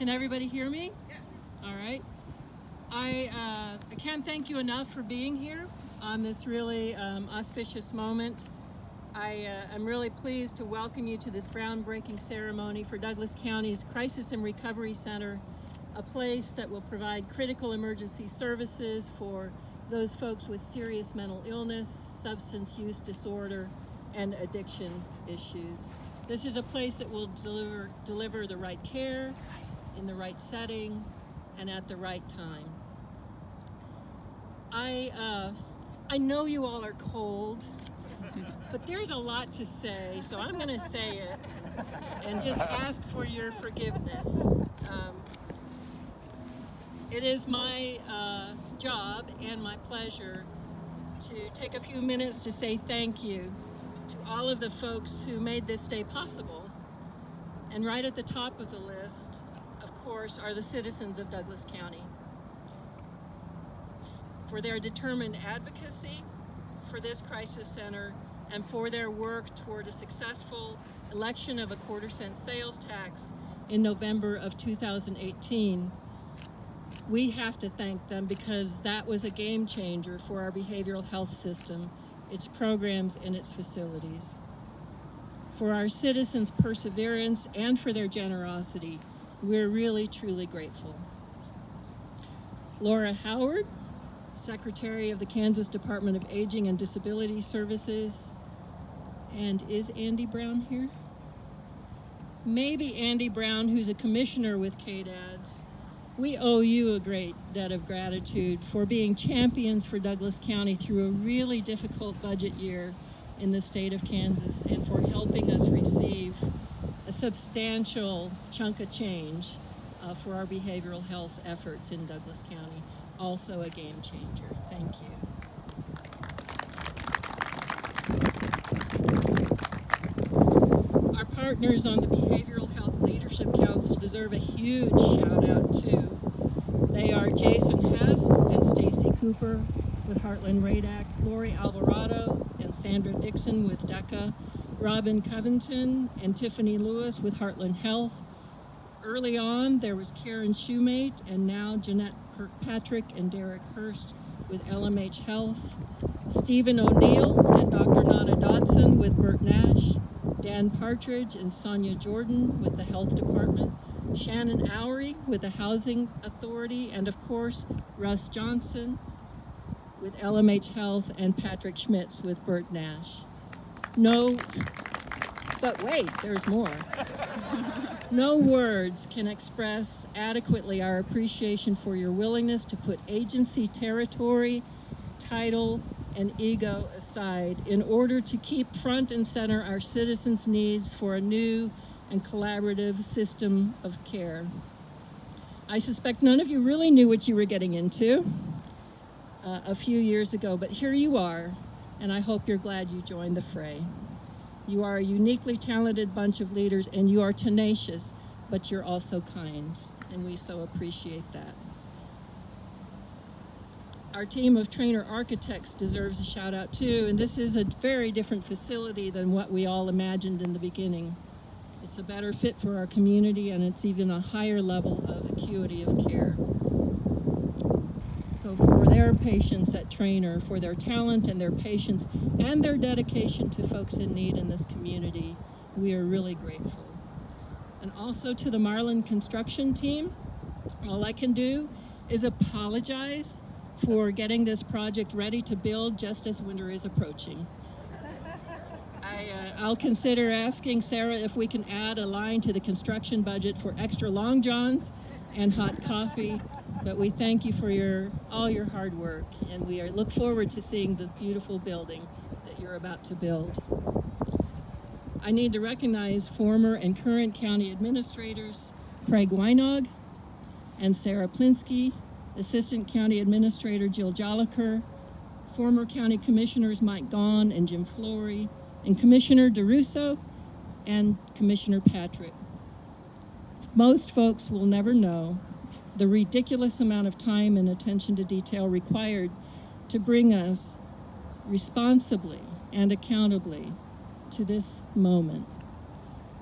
Can everybody hear me? Yeah. All right. I can't thank you enough for being here on this really auspicious moment. I'm really pleased to welcome you to this groundbreaking ceremony for Douglas County's Crisis and Recovery Center, a place that will provide critical emergency services for those folks with serious mental illness, substance use disorder, and addiction issues. This is a place that will deliver the right care in the right setting and at the right time. I know you all are cold, but there's a lot to say, so I'm going to say it and just ask for your forgiveness. It is my job and my pleasure to take a few minutes to say thank you to all of the folks who made this day possible. And right at the top of the list, of course, are the citizens of Douglas County for their determined advocacy for this crisis center and for their work toward a successful election of a quarter-cent sales tax in November of 2018. We have to thank them because that was a game changer for our behavioral health system, its programs, and its facilities. For our citizens' perseverance and for their generosity, we're really, truly grateful. Laura Howard, Secretary of the Kansas Department of Aging and Disability Services. And is Andy Brown here? Maybe Andy Brown, who's a commissioner with KDADS. We owe you a great debt of gratitude for being champions for Douglas County through a really difficult budget year in the state of Kansas and for helping us receive a substantial chunk of change for our behavioral health efforts in Douglas County. Also a game changer. Thank you. Our partners on the Behavioral Health Leadership Council deserve a huge shout out too. They are Jason Hess and Stacy Cooper with Heartland Radak, Lori Alvarado and Sandra Dixon with DECA, Robin Covington and Tiffany Lewis with Heartland Health. Early on, there was Karen Shoemate, and now Jeanette Kirkpatrick and Derek Hurst with LMH Health, Stephen O'Neill and Dr. Nana Dodson with Bert Nash, Dan Partridge and Sonia Jordan with the Health Department, Shannon Oury with the Housing Authority, and of course, Russ Johnson with LMH Health and Patrick Schmitz with Bert Nash. But wait, there's more. No words can express adequately our appreciation for your willingness to put agency, territory, title, and ego aside in order to keep front and center our citizens' needs for a new and collaborative system of care. I suspect none of you really knew what you were getting into a few years ago, but here you are, and I hope you're glad you joined the fray. You are a uniquely talented bunch of leaders, and you are tenacious, but you're also kind, and we so appreciate that. Our team of trainer architects deserves a shout out too, and this is a very different facility than what we all imagined in the beginning. It's a better fit for our community, and it's even a higher level of acuity of care. So for their patience at Trainer, for their talent and their patience and their dedication to folks in need in this community, we are really grateful. And also to the Marlin construction team, all I can do is apologize for getting this project ready to build just as winter is approaching. I'll consider asking Sarah if we can add a line to the construction budget for extra long johns and hot coffee. But we thank you for all your hard work, and we look forward to seeing the beautiful building that you're about to build. I need to recognize former and current county administrators Craig Weinog and Sarah Plinsky, Assistant County Administrator Jill Joliker, former county commissioners Mike Gaughan and Jim Flory, and Commissioner DeRusso and Commissioner Patrick. Most folks will never know the ridiculous amount of time and attention to detail required to bring us responsibly and accountably to this moment.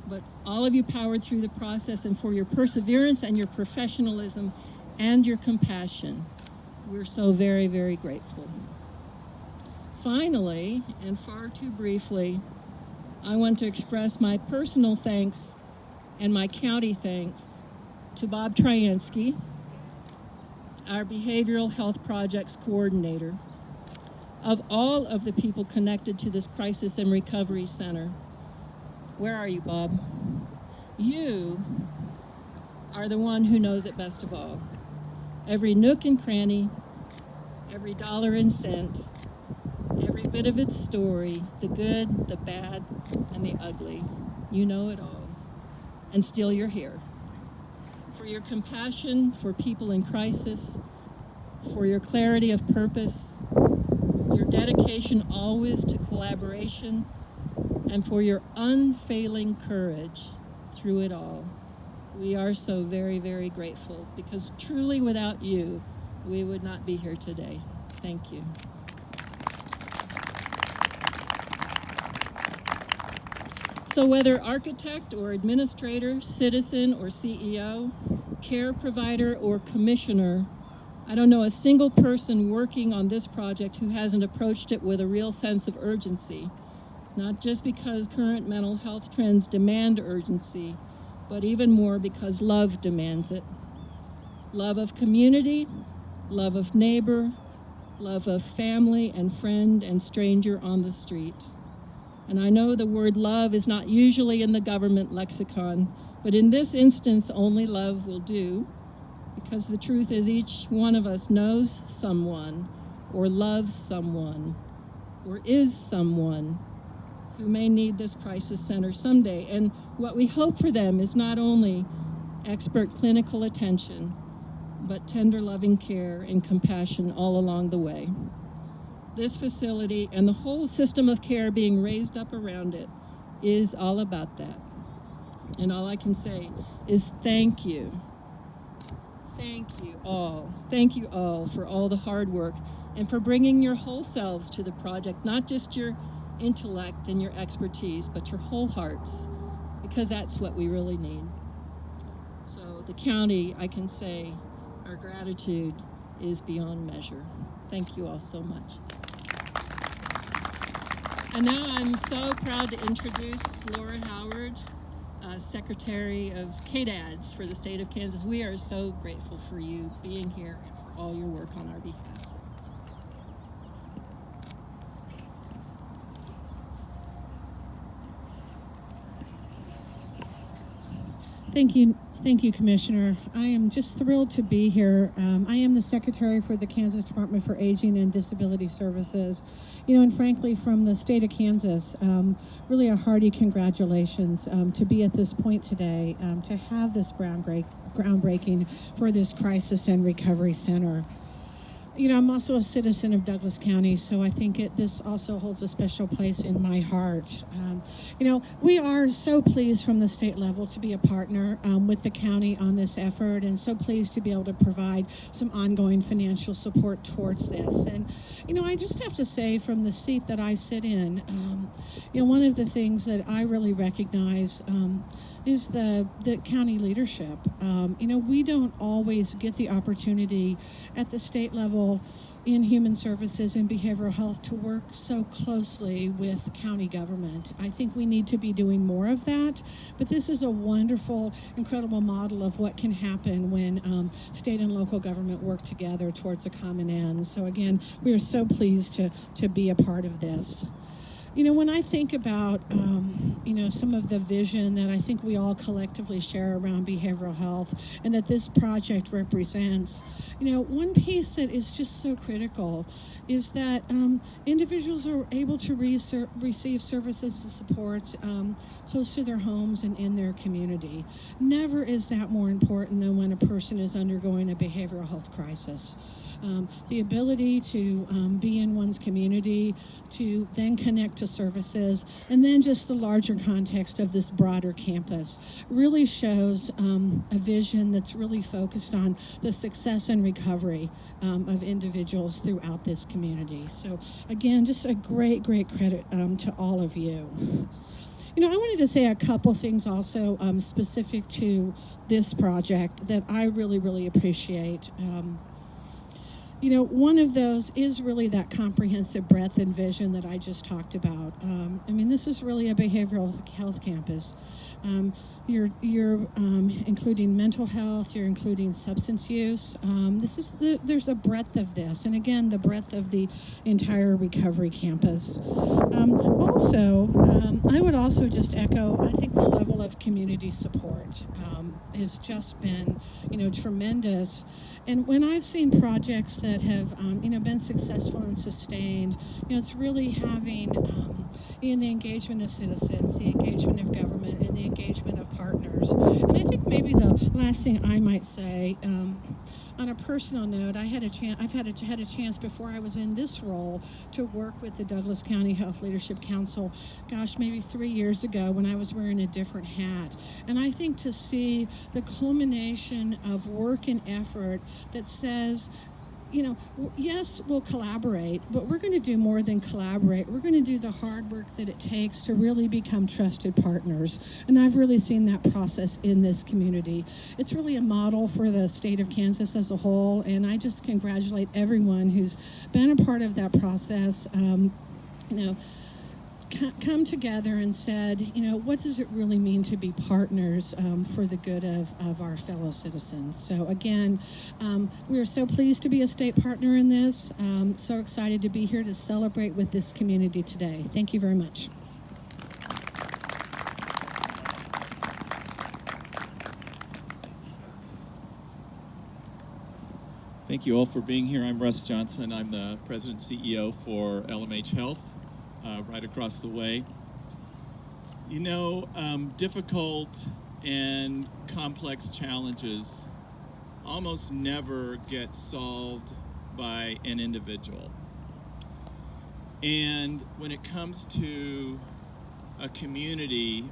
but all of you powered through the process, and for your perseverance and your professionalism and your compassion. We're so very, very grateful. Finally, and far too briefly, I want to express my personal thanks and my county thanks to Bob Tryansky, our Behavioral Health Projects Coordinator. Of all of the people connected to this Crisis and Recovery Center, where are you, Bob? You are the one who knows it best of all. Every nook and cranny, every dollar and cent, every bit of its story, the good, the bad, and the ugly. You know it all. And still you're here. For your compassion for people in crisis, for your clarity of purpose, your dedication always to collaboration, and for your unfailing courage through it all. We are so very, very grateful, because truly without you, we would not be here today. Thank you. So whether architect or administrator, citizen or CEO, care provider or commissioner, I don't know a single person working on this project who hasn't approached it with a real sense of urgency, not just because current mental health trends demand urgency, but even more because love demands it. Love of community, love of neighbor, love of family and friend and stranger on the street. And I know the word love is not usually in the government lexicon, but in this instance, only love will do, because the truth is each one of us knows someone, or loves someone, or is someone who may need this crisis center someday. And what we hope for them is not only expert clinical attention, but tender loving care and compassion all along the way. This facility and the whole system of care being raised up around it is all about that. And all I can say is thank you. Thank you all. Thank you all for all the hard work and for bringing your whole selves to the project, not just your intellect and your expertise, but your whole hearts, because that's what we really need. So the county, I can say, our gratitude is beyond measure. Thank you all so much. And now I'm so proud to introduce Laura Howard, Secretary of KDADS for the state of Kansas. We are so grateful for you being here and for all your work on our behalf. Thank you, Commissioner. I am just thrilled to be here. I am the Secretary for the Kansas Department for Aging and Disability Services. And frankly, from the state of Kansas, really a hearty congratulations to be at this point today, to have this groundbreaking for this Crisis and Recovery Center. I'm also a citizen of Douglas County, so I think this also holds a special place in my heart. We are so pleased from the state level to be a partner with the county on this effort, and so pleased to be able to provide some ongoing financial support towards this. And, I just have to say, from the seat that I sit in, one of the things that I really recognize is the county leadership. We don't always get the opportunity at the state level in human services and behavioral health to work so closely with county government. I think we need to be doing more of that, but this is a wonderful, incredible model of what can happen when state and local government work together towards a common end. So again, we are so pleased to be a part of this. When I think about, some of the vision that I think we all collectively share around behavioral health and that this project represents, one piece that is just so critical is that individuals are able to receive services and supports close to their homes and in their community. Never is that more important than when a person is undergoing a behavioral health crisis. The ability to be in one's community, to then connect to services, and then just the larger context of this broader campus really shows a vision that's really focused on the success and recovery of individuals throughout this community. So again, just a great credit to all of you. I wanted to say a couple things also specific to this project that I really, really appreciate. One of those is really that comprehensive breadth and vision that I just talked about. This is really a behavioral health campus. You're including mental health. You're including substance use. There's a breadth of this, and again, the breadth of the entire recovery campus. I would also just echo. I think the level of community support has just been, tremendous. And when I've seen projects that have, been successful and sustained, it's really having in the engagement of citizens, the engagement of government, and the engagement of partners. And I think maybe the last thing I might say, on a personal note, I've had a chance before I was in this role to work with the Douglas County Health Leadership Council, maybe 3 years ago when I was wearing a different hat. And I think to see the culmination of work and effort that says, yes, we'll collaborate, but we're going to do more than collaborate. We're going to do the hard work that it takes to really become trusted partners. And I've really seen that process in this community. It's really a model for the state of Kansas as a whole, and I just congratulate everyone who's been a part of that process. Come together and said, what does it really mean to be partners for the good of our fellow citizens? So again, we are so pleased to be a state partner in this. So excited to be here to celebrate with this community today. Thank you very much. Thank you all for being here. I'm Russ Johnson. I'm the President and CEO for LMH Health, right across the way. Difficult and complex challenges almost never get solved by an individual. And when it comes to a community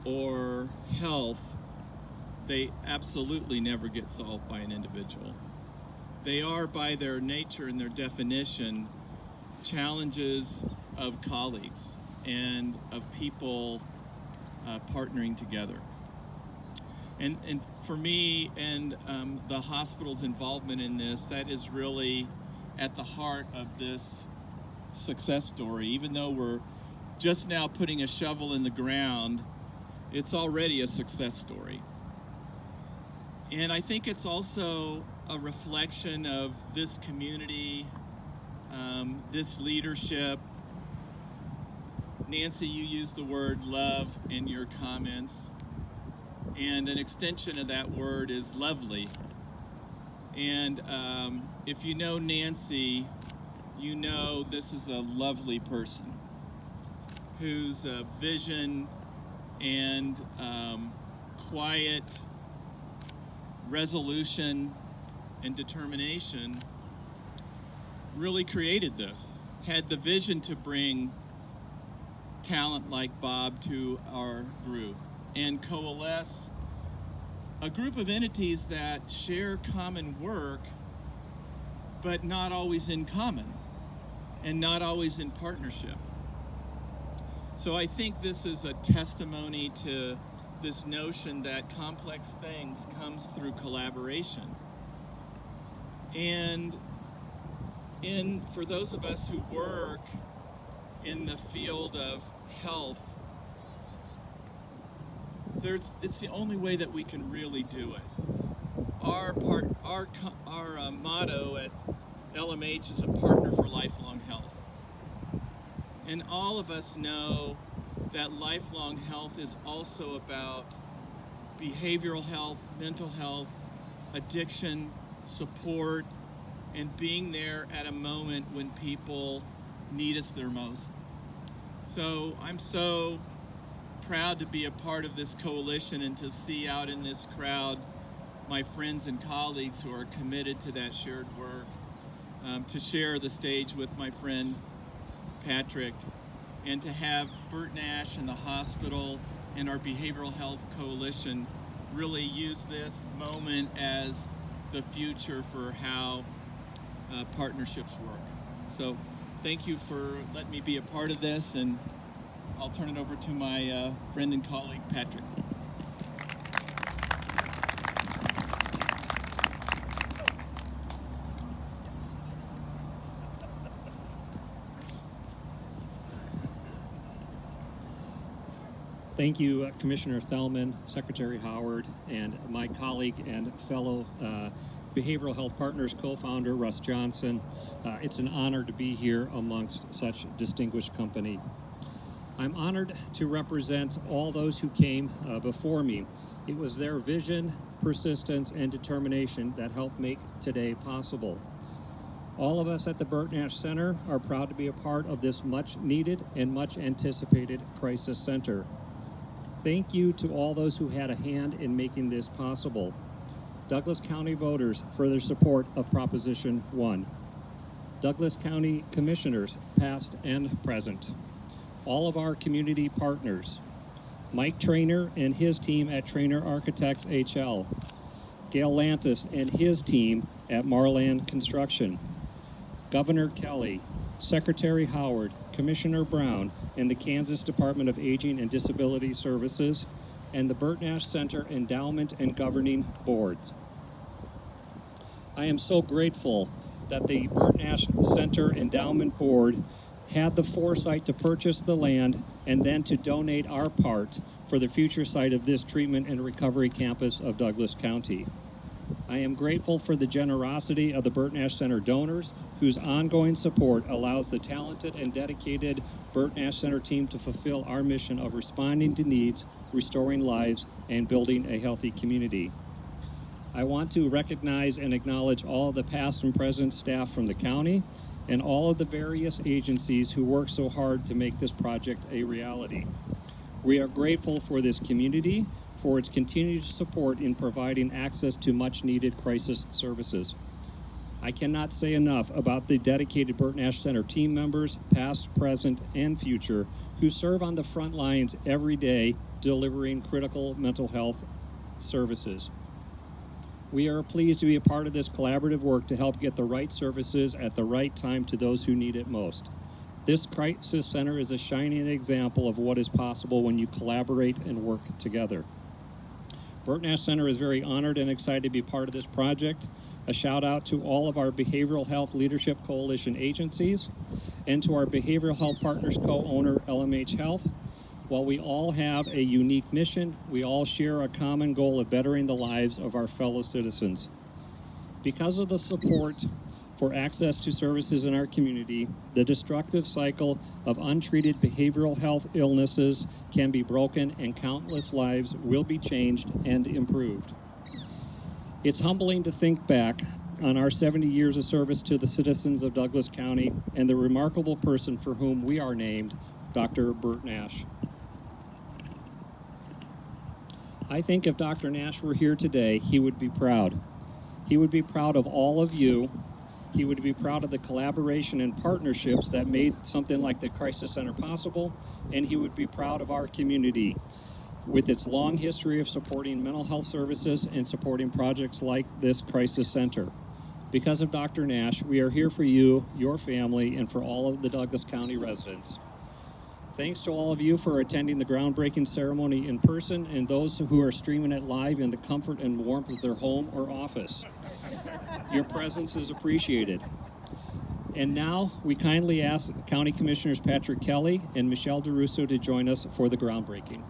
or health, they absolutely never get solved by an individual. They are, by their nature and their definition, challenges of colleagues and of people partnering together. And for me and the hospital's involvement in this, that is really at the heart of this success story. Even though we're just now putting a shovel in the ground, it's already a success story. And I think it's also a reflection of this community, this leadership. Nancy, you used the word love in your comments, and an extension of that word is lovely. And if you know Nancy, you know this is a lovely person whose vision and quiet resolution and determination really created this, had the vision to bring talent like Bob to our group and coalesce a group of entities that share common work, but not always in common and not always in partnership. So I think this is a testimony to this notion that complex things comes through collaboration. And for those of us who work in the field of health, it's the only way that we can really do it. Our motto at LMH is a partner for lifelong health. And all of us know that lifelong health is also about behavioral health, mental health, addiction, support, and being there at a moment when people need us their most. So I'm so proud to be a part of this coalition and to see out in this crowd my friends and colleagues who are committed to that shared work, to share the stage with my friend Patrick, and to have Bert Nash and the hospital and our behavioral health coalition really use this moment as the future for how partnerships work. So thank you for letting me be a part of this, and I'll turn it over to my friend and colleague, Patrick. Thank you, Commissioner Thellman, Secretary Howard, and my colleague and fellow Behavioral Health Partners co-founder, Russ Johnson. It's an honor to be here amongst such distinguished company. I'm honored to represent all those who came before me. It was their vision, persistence, and determination that helped make today possible. All of us at the Bert Nash Center are proud to be a part of this much needed and much anticipated crisis center. Thank you to all those who had a hand in making this possible. Douglas County voters for their support of Proposition 1. Douglas County commissioners, past and present. All of our community partners. Mike Trainer and his team at Trainer Architects HL. Gail Lantis and his team at Marland Construction. Governor Kelly, Secretary Howard, Commissioner Brown, and the Kansas Department of Aging and Disability Services, and the Bert Nash Center Endowment and Governing Boards. I am so grateful that the Bert Nash Center Endowment Board had the foresight to purchase the land and then to donate our part for the future site of this treatment and recovery campus of Douglas County. I am grateful for the generosity of the Bert Nash Center donors, whose ongoing support allows the talented and dedicated Bert Nash Center team to fulfill our mission of responding to needs, restoring lives, and building a healthy community. I want to recognize and acknowledge all of the past and present staff from the county and all of the various agencies who work so hard to make this project a reality. We are grateful for this community, for its continued support in providing access to much-needed crisis services. I cannot say enough about the dedicated Bert Nash Center team members, past, present, and future, who serve on the front lines every day delivering critical mental health services. We are pleased to be a part of this collaborative work to help get the right services at the right time to those who need it most. This crisis center is a shining example of what is possible when you collaborate and work together. Bert Nash Center is very honored and excited to be part of this project. A shout out to all of our Behavioral Health Leadership Coalition agencies and to our Behavioral Health Partners co-owner, LMH Health. While we all have a unique mission, we all share a common goal of bettering the lives of our fellow citizens. Because of the support for access to services in our community, the destructive cycle of untreated behavioral health illnesses can be broken and countless lives will be changed and improved. It's humbling to think back on our 70 years of service to the citizens of Douglas County and the remarkable person for whom we are named, Dr. Bert Nash. I think if Dr. Nash were here today, he would be proud. He would be proud of all of you. He would be proud of the collaboration and partnerships that made something like the Crisis Center possible, and he would be proud of our community with its long history of supporting mental health services and supporting projects like this Crisis Center. Because of Dr. Nash, we are here for you, your family, and for all of the Douglas County residents. Thanks to all of you for attending the groundbreaking ceremony in person and those who are streaming it live in the comfort and warmth of their home or office. Your presence is appreciated. And now we kindly ask County Commissioners Patrick Kelly and Michelle DeRusso to join us for the groundbreaking.